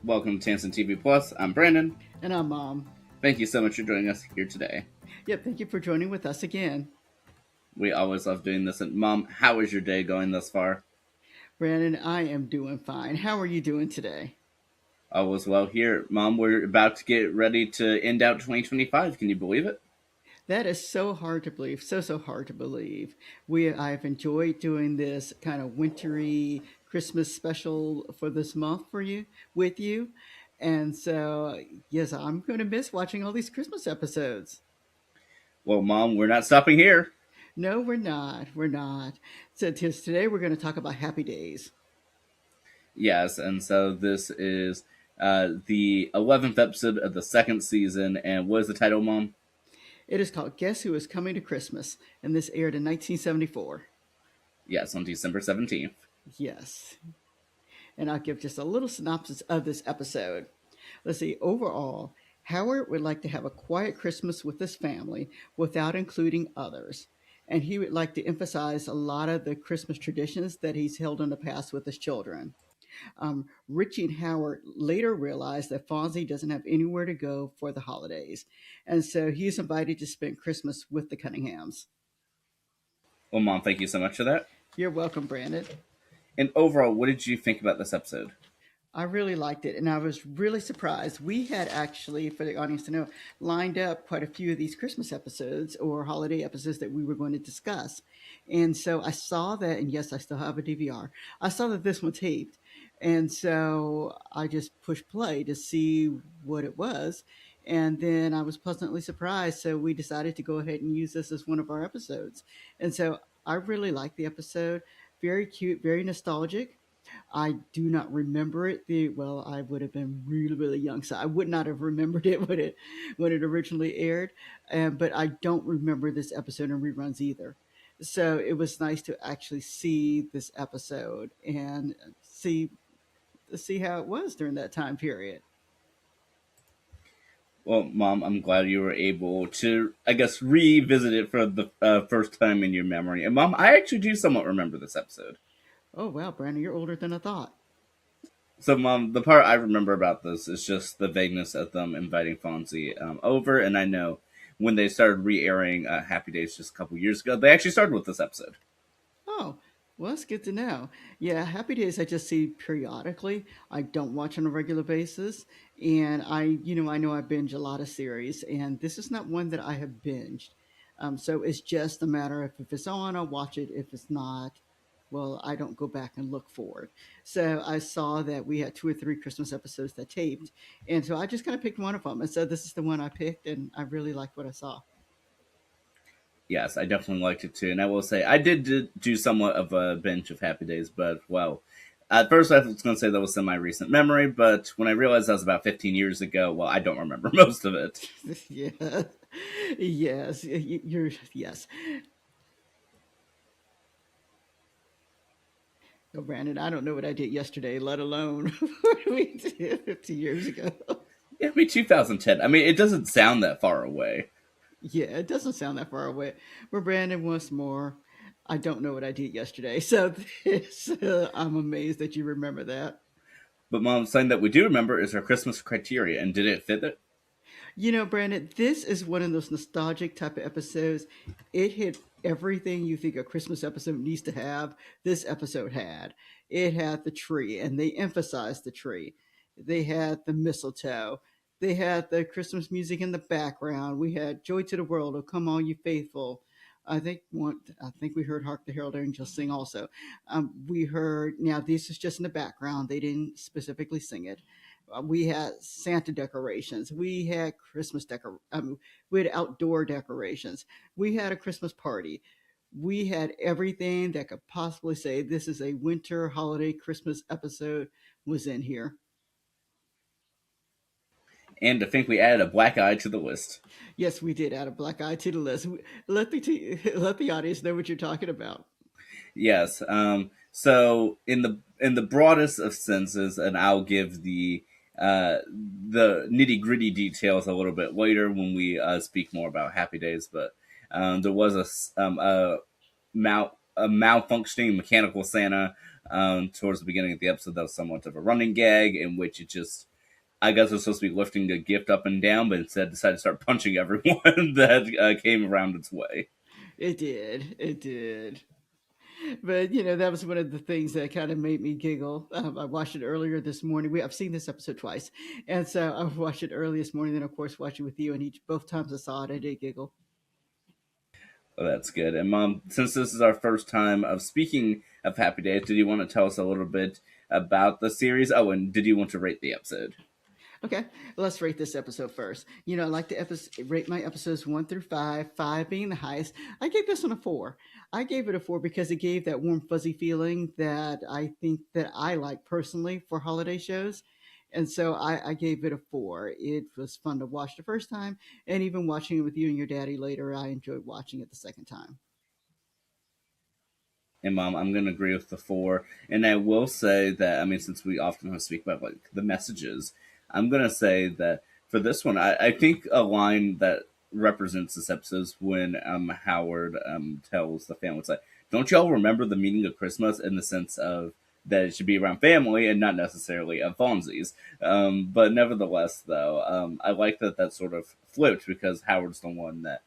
Welcome to Tansson TV Plus. I'm Brandon. And I'm Mom. Thank you so much for joining us here today. Yep, thank you for joining with us again. We always love doing this. And Mom, how is your day going thus far? Brandon, I am doing fine. How are you doing today? All is well here. Mom, we're about to get ready to end out 2025. Can you believe it? That is so hard to believe. So hard to believe. I've enjoyed doing this kind of wintry Christmas special for this month for you with you. And so, yes, I'm going to miss watching all these Christmas episodes. Well, Mom, we're not stopping here. No, we're not. We're not. So today we're going to talk about Happy Days. Yes, and so this is the 11th episode of the second season. And what is the title, Mom? It is called Guess Who Is Coming to Christmas, and this aired in 1974. Yes, on December 17th. Yes. And I'll give just a little synopsis of this episode. Let's see, overall, Howard would like to have a quiet Christmas with his family without including others. And he would like to emphasize a lot of the Christmas traditions that he's held in the past with his children. Richie and Howard later realized that Fonzie doesn't have anywhere to go for the holidays. And so he's invited to spend Christmas with the Cunninghams. Well, Mom, thank you so much for that. You're welcome, Brandon. And overall, what did you think about this episode? I really liked it, and I was really surprised. We had actually, for the audience to know, lined up quite a few of these Christmas episodes or holiday episodes that we were going to discuss. And so I saw that, and yes, I still have a DVR. I saw that this one taped, and so I just pushed play to see what it was. And then I was pleasantly surprised. So we decided to go ahead and use this as one of our episodes. And so I really liked the episode. Very cute, very nostalgic. I do not remember it. Well, I would have been really young, so I would not have remembered it when it originally aired. But I don't remember this episode in reruns either. So it was nice to actually see this episode and see how it was during that time period. Well, Mom, I'm glad you were able to, I guess, revisit it for the first time in your memory. And Mom, I actually do somewhat remember this episode. Oh wow, Brandon, you're older than I thought. So, Mom, the part I remember about this is just the vagueness of them inviting Fonzie over. And I know when they started re-airing Happy Days just a couple years ago, they actually started with this episode. Oh, well, that's good to know. Yeah, Happy Days I just see periodically. I don't watch on a regular basis, and I know I binge a lot of series, and this is not one that I have binged. So it's just a matter of if it's on, I'll watch it. If it's not, well, I don't go back and look for it. So I saw that we had two or three Christmas episodes that taped, and so I just kind of picked one of them, and so this is the one I picked, and I really liked what I saw. Yes, I definitely liked it too. And I will say, I did do somewhat of a binge of Happy Days, but, well, at first I was going to say that was semi-recent memory, but when I realized that was about 15 years ago, well, I don't remember most of it. Yeah, yes, you're yes. Oh, Brandon, I don't know what I did yesterday, let alone what we did 50 years ago. Yeah, I mean, 2010. I mean, it doesn't sound that far away. Yeah, it doesn't sound that far away. But Brandon, once more, I don't know what I did yesterday. So I'm amazed that you remember that. But Mom, something that we do remember is our Christmas criteria, and did it fit it? Brandon, this is one of those nostalgic type of episodes. It hit everything you think a Christmas episode needs to have. This episode had. It had the tree, and they emphasized the tree. They had the mistletoe. They had the Christmas music in the background. We had "Joy to the World," "Oh Come All You Faithful." I think we heard "Hark the Herald Angels Sing" also. We heard, now this is just in the background. They didn't specifically sing it. We had Santa decorations. We had we had outdoor decorations. We had a Christmas party. We had everything that could possibly say this is a winter holiday Christmas episode was in here. And to think we added a black eye to the list. Yes, we did add a black eye to the list. Let the audience know what you're talking about. Yes. So in the broadest of senses, and I'll give the nitty gritty details a little bit later when we speak more about Happy Days. But there was a malfunctioning mechanical Santa towards the beginning of the episode that was somewhat of a running gag in which it just I guess it's supposed to be lifting a gift up and down, but instead decided to start punching everyone that came around its way. It did. It did. But you know, that was one of the things that kind of made me giggle. I watched it earlier this morning. I've seen this episode twice, and so I watched it early this morning. Then, of course, watched it with you. And each both times I saw it, I did giggle. Well, that's good. And Mom, since this is our first time of speaking of Happy Days, did you want to tell us a little bit about the series? Oh, and did you want to rate the episode? Okay, let's rate this episode first. You know, I like to rate my episodes 1 through 5, 5 being the highest. I gave this one a 4. I gave it a 4 because it gave that warm, fuzzy feeling that I think that I like personally for holiday shows. And so I gave it a 4. It was fun to watch the first time, and even watching it with you and your daddy later, I enjoyed watching it the second time. And Mom, I'm going to agree with the 4. And I will say that, I mean, since we often speak about like the messages, I'm going to say that for this one, I think a line that represents this episode is when Howard tells the family, it's like, don't y'all remember the meaning of Christmas in the sense of that it should be around family and not necessarily at Fonzie's. But nevertheless, though, I like that that sort of flipped because Howard's the one that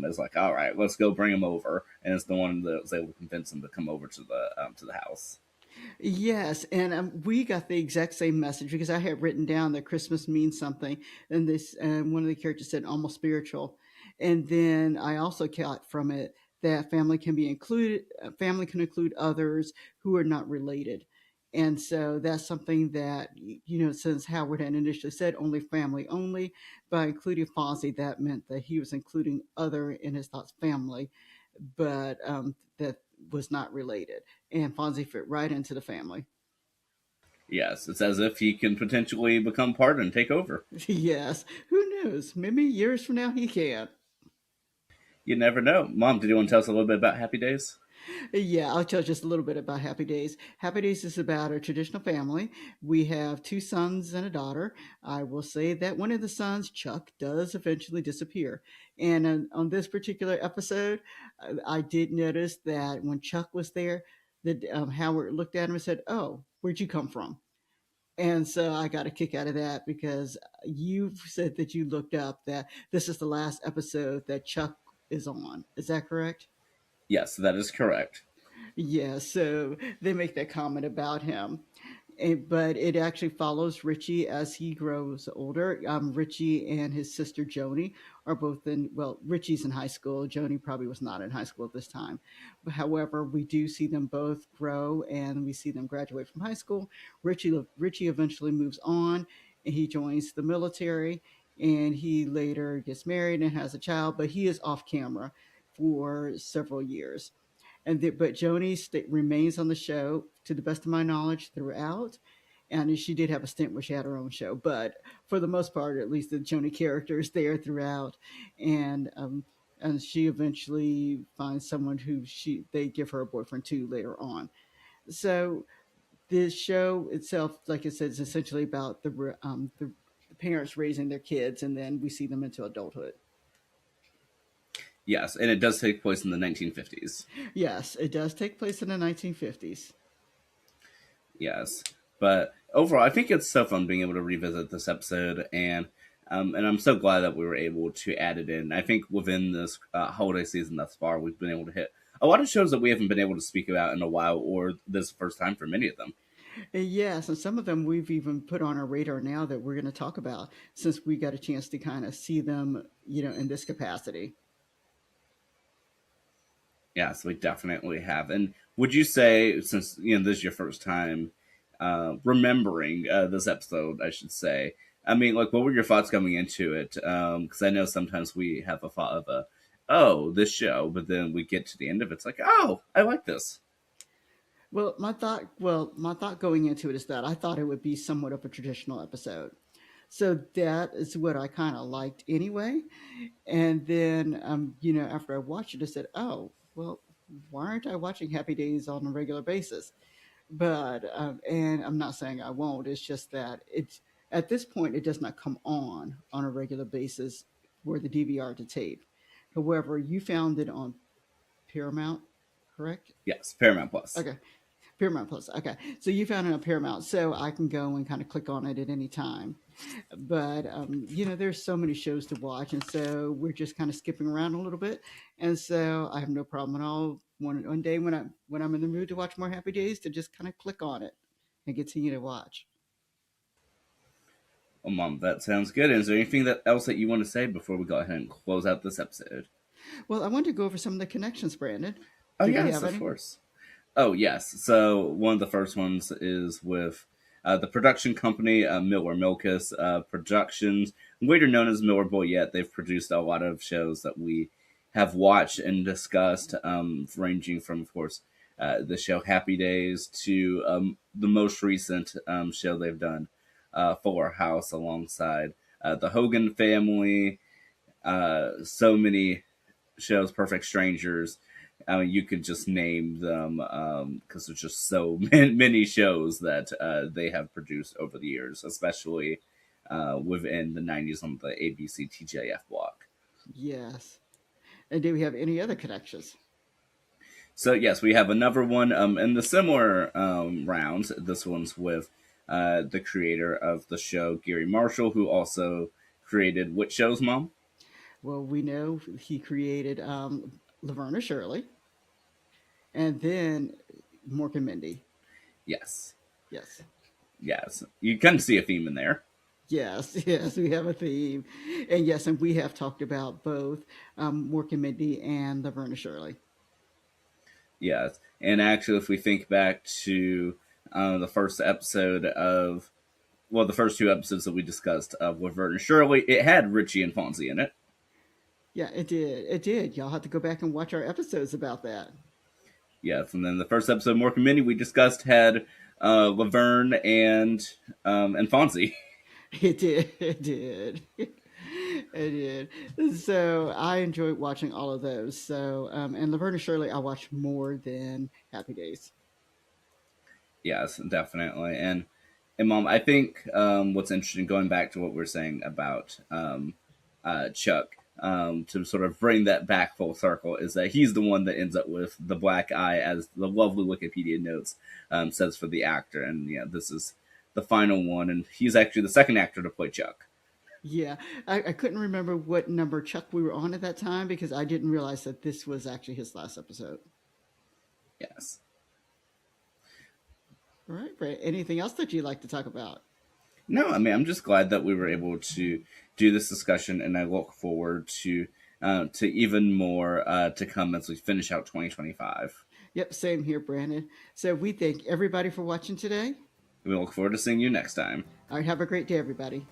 is like, all right, let's go bring him over, and it's the one that was able to convince him to come over to the house. Yes, and we got the exact same message because I had written down that Christmas means something, and this one of the characters said almost spiritual, and then I also got from it that family can be included. Family can include others who are not related, and so that's something that you know, since Howard had initially said only family only, by including Fonzie, that meant that he was including other in his thoughts family, but that was not related, and Fonzie fit right into the family. Yes, it's as if he can potentially become part and take over. Yes, who knows? Maybe years from now he can. You never know. Mom, did you want to tell us a little bit about Happy Days? Yeah, I'll tell just a little bit about Happy Days. Happy Days is about a traditional family. We have 2 sons and a daughter. I will say that one of the sons, Chuck, does eventually disappear. And on this particular episode, I did notice that when Chuck was there, that Howard looked at him and said, "Oh, where'd you come from?" And so I got a kick out of that because you said that you looked up that this is the last episode that Chuck is on. Is that correct? Yes, that is correct. Yeah, so they make that comment about him. But it actually follows Richie as he grows older. Richie and his sister Joni are both in, well, Richie's in high school. Joni probably was not in high school at this time. But however, we do see them both grow and we see them graduate from high school. Richie eventually moves on and he joins the military and he later gets married and has a child, but he is off camera for several years. But Joni remains on the show to the best of my knowledge throughout. And she did have a stint where she had her own show, but for the most part, at least the Joni character is there throughout, and she eventually finds someone who they give her a boyfriend to later on. So the show itself, like I said, is essentially about the parents raising their kids, and then we see them into adulthood. Yes, and it does take place in the 1950s. Yes, it does take place in the 1950s. Yes, but overall, I think it's so fun being able to revisit this episode, and I'm so glad that we were able to add it in. I think within this holiday season thus far, we've been able to hit a lot of shows that we haven't been able to speak about in a while, or this is the first time for many of them. Yes, and some of them we've even put on our radar now that we're going to talk about since we got a chance to kind of see them, you know, in this capacity. Yes, we definitely have. And would you say, since this is your first time remembering this episode, I should say, I mean, like, what were your thoughts coming into it? Because I know sometimes we have a thought of oh, this show, but then we get to the end of it, it's like, oh, I like this. My thought going into it is that I thought it would be somewhat of a traditional episode. So that is what I kind of liked anyway. And then, you know, after I watched it, I said, "Oh, well, why aren't I watching Happy Days on a regular basis?" But and I'm not saying I won't. It's just that it's at this point it does not come on a regular basis for the DVR to tape. However, you found it on Paramount, correct? Yes, Paramount Plus. Okay, Paramount Plus. Okay, so you found it on Paramount, so I can go and kind of click on it at any time. But there's so many shows to watch, and so we're just kind of skipping around a little bit, and so I have no problem at all. One day when I'm in the mood to watch more Happy Days, to just kind of click on it and continue to watch. Well, Mom, that sounds good. Is there anything else that you want to say before we go ahead and close out this episode? Well, I want to go over some of the connections, Brandon. Oh, Do we yes, have of any? course. Oh, yes. So one of the first ones is with the production company Miller Milkus Productions, later known as Miller Boyette. They've produced a lot of shows that we have watched and discussed, ranging from, of course, the show Happy Days to the most recent show they've done, Fuller House, alongside the Hogan Family. So many shows, Perfect Strangers. I mean, you could just name them because there's just so many shows that they have produced over the years, especially within the 90s on the ABC TJF block. Yes. And do we have any other connections? So, yes, we have another one in the similar rounds. This one's with the creator of the show, Gary Marshall, who also created which shows, Mom? Well, we know he created Laverne and Shirley, and then Mork and Mindy. Yes. Yes. Yes. You can see a theme in there. Yes, yes, we have a theme. And yes, and we have talked about both Mork and Mindy and Laverne and Shirley. Yes, and actually, if we think back to the first episode of, well, the first two episodes that we discussed of Laverne and Shirley, it had Richie and Fonzie in it. Yeah, it did. It did. Y'all have to go back and watch our episodes about that. Yes, and then the first episode, Mork and Minnie, we discussed had Laverne and Fonzie. It did. It did. It did. So I enjoyed watching all of those. So and Laverne and Shirley, I watched more than Happy Days. Yes, definitely, and Mom, I think what's interesting, going back to what we are saying about Chuck, to sort of bring that back full circle, is that he's the one that ends up with the black eye, as the lovely Wikipedia notes says for the actor, and yeah, this is the final one, and he's actually the second actor to play Chuck. Yeah, I couldn't remember what number Chuck we were on at that time because I didn't realize that this was actually his last episode. Yes. All right, Brett. Anything else that you'd like to talk about? No, I mean, I'm just glad that we were able to do this discussion, and I look forward to even more to come as we finish out 2025. Yep, same here, Brandon. So we thank everybody for watching today. We look forward to seeing you next time. All right, have a great day, everybody.